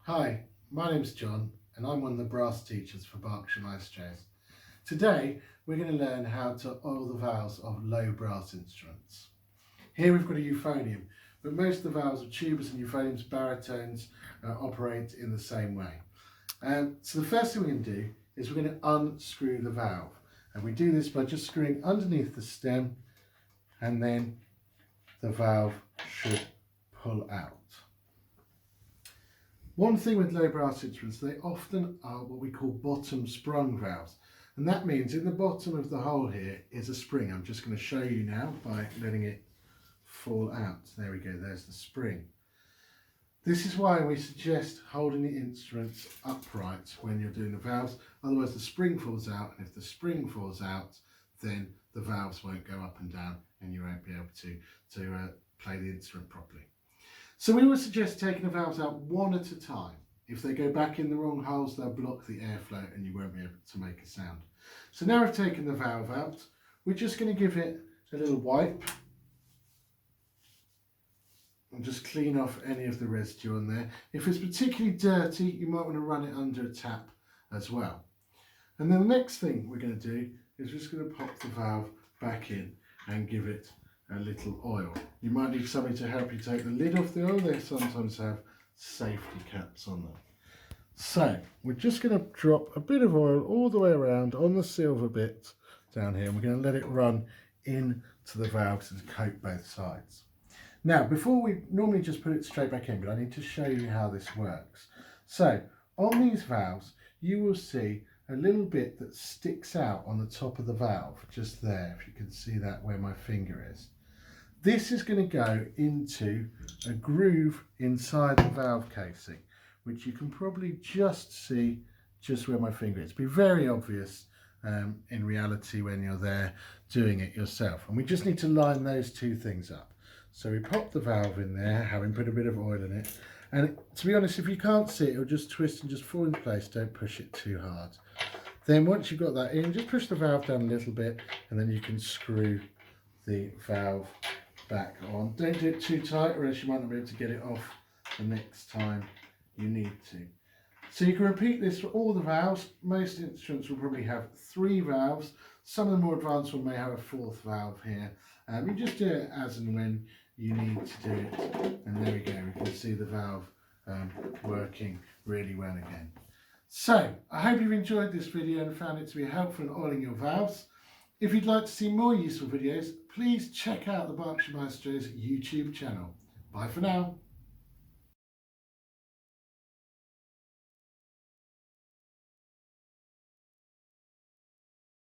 Hi, my name's John and I'm one of the brass teachers for Berkshire Maestros. Today we're going to learn how to oil the valves of low brass instruments. Here we've got a euphonium, but most of the valves of tubas and euphoniums, baritones operate in the same way. So the first thing we're going to do is we're going to unscrew the valve, and we do this by just screwing underneath the stem, and then the valve should pull out. One thing with low brass instruments, they often are what we call bottom sprung valves, and that means in the bottom of the hole here is a spring. I'm just going to show you now by letting it fall out. There we go, there's the spring. This is why we suggest holding the instruments upright when you're doing the valves, otherwise the spring falls out, and if the spring falls out then the valves won't go up and down and you won't be able to play the instrument properly. So we would suggest taking the valves out one at a time. If they go back in the wrong holes, they'll block the airflow and you won't be able to make a sound. So now we've taken the valve out, we're just going to give it a little wipe and just clean off any of the residue on there. If it's particularly dirty, you might want to run it under a tap as well. And then the next thing we're going to do is we're just going to pop the valve back in and give it a little oil. You might need somebody to help you take the lid off the oil. They sometimes have safety caps on them. So we're just going to drop a bit of oil all the way around on the silver bit down here, and we're going to let it run into the valves and coat both sides. Now, before we normally just put it straight back in, but I need to show you how this works. So on these valves, you will see a little bit that sticks out on the top of the valve, just there, if you can see that where my finger is. This is going to go into a groove inside the valve casing, which you can probably just see just where my finger is. It'll be very obvious in reality when you're there doing it yourself. And we just need to line those two things up. So we pop the valve in there, having put a bit of oil in it. And to be honest, if you can't see it, it'll just twist and just fall in place. Don't push it too hard. Then once you've got that in, just push the valve down a little bit, and then you can screw the valve back on. Don't do it too tight, or else you might not be able to get it off the next time you need to. So you can repeat this for all the valves. Most instruments will probably have 3 valves. Some of the more advanced ones may have a 4th valve here. You just do it as and when you need to do it. And there we go, we can see the valve working really well again. So I hope you've enjoyed this video and found it to be helpful in oiling your valves. If you'd like to see more useful videos, please check out the Berkshire Maestros YouTube channel. Bye for now.